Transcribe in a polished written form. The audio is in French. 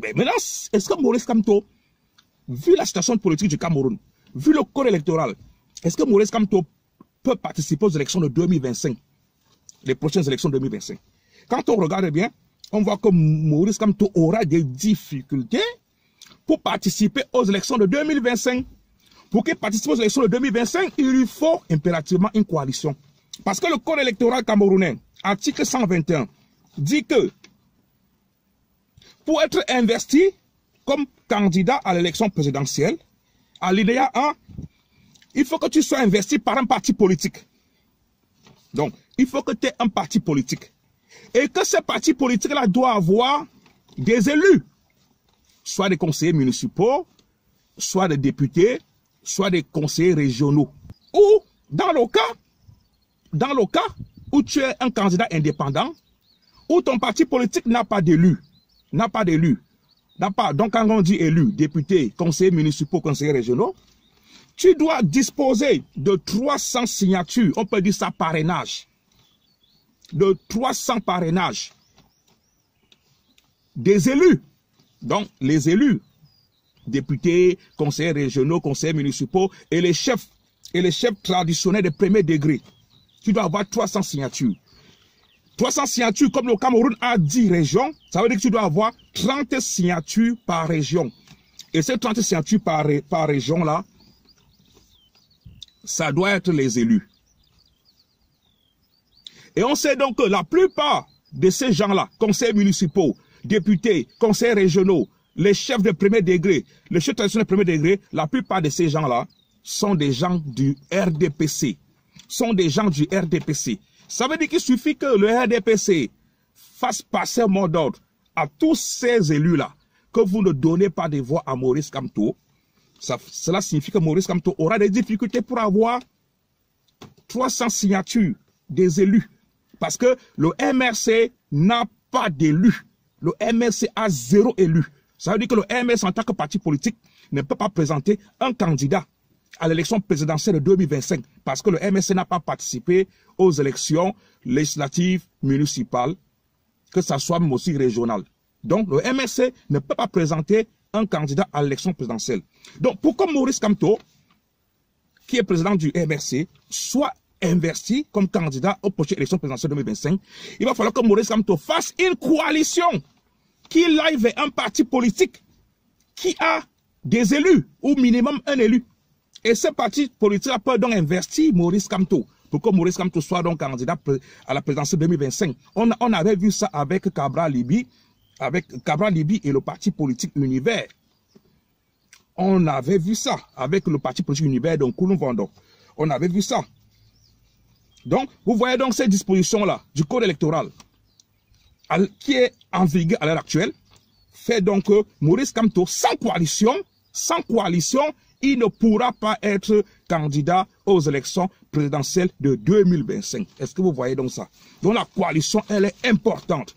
Mais maintenant, est-ce que Maurice Kamto, vu la situation politique du Cameroun, vu le code électoral, est-ce que Maurice Kamto peut participer aux élections de 2025, les prochaines élections de 2025? Quand on regarde bien, on voit que Maurice Kamto aura des difficultés pour participer aux élections de 2025. Pour qu'il participe aux élections de 2025, il lui faut impérativement une coalition. Parce que le code électoral camerounais, article 121, dit que pour être investi comme candidat à l'élection présidentielle, à l'idéal 1, il faut que tu sois investi par un parti politique. Donc, il faut que tu aies un parti politique. Et que ce parti politique-là doit avoir des élus, soit des conseillers municipaux, soit des députés, soit des conseillers régionaux. Ou, dans le cas où tu es un candidat indépendant, où ton parti politique n'a pas d'élus, donc quand on dit élus, députés, conseillers municipaux, conseillers régionaux, tu dois disposer de 300 signatures, on peut dire ça parrainage, de 300 parrainages des élus. Donc, les élus, députés, conseillers régionaux, conseillers municipaux et les chefs traditionnels de premier degré. Tu dois avoir 300 signatures. 300 signatures, comme le Cameroun a 10 régions, ça veut dire que tu dois avoir 30 signatures par région. Et ces 30 signatures par région là, ça doit être les élus. Et on sait donc que la plupart de ces gens-là, conseillers municipaux, députés, conseillers régionaux, les chefs de premier degré, les chefs traditionnels de premier degré, la plupart de ces gens-là sont des gens du RDPC. Ça veut dire qu'il suffit que le RDPC fasse passer un mot d'ordre à tous ces élus-là, que vous ne donnez pas de voix à Maurice Kamto. Cela signifie que Maurice Kamto aura des difficultés pour avoir 300 signatures des élus. Parce que le MRC n'a pas d'élus. Le MRC a 0 élu. Ça veut dire que le MRC, en tant que parti politique, ne peut pas présenter un candidat à l'élection présidentielle de 2025. Parce que le MRC n'a pas participé aux élections législatives municipales, que ça soit même aussi régionales. Donc, le MRC ne peut pas présenter un candidat à l'élection présidentielle. Donc, pour que Maurice Kamto, qui est président du MRC, soit investi comme candidat aux prochaines élections présidentielles 2025, il va falloir que Maurice Kamto fasse une coalition, qu'il aille vers un parti politique qui a des élus, ou minimum un élu. Et ce parti politique peut donc investir Maurice Kamto, pour que Maurice Kamto soit donc candidat à la présidentielle 2025. On avait vu ça avec Cabral Libi et le parti politique Univers. On avait vu ça avec le parti politique Univers, donc Kouloum Vando. On avait vu ça. Donc, vous voyez donc ces dispositions-là du code électoral qui est en vigueur à l'heure actuelle, fait donc que Maurice Kamto, sans coalition, il ne pourra pas être candidat aux élections présidentielles de 2025. Est-ce que vous voyez donc ça? Donc la coalition, elle est importante.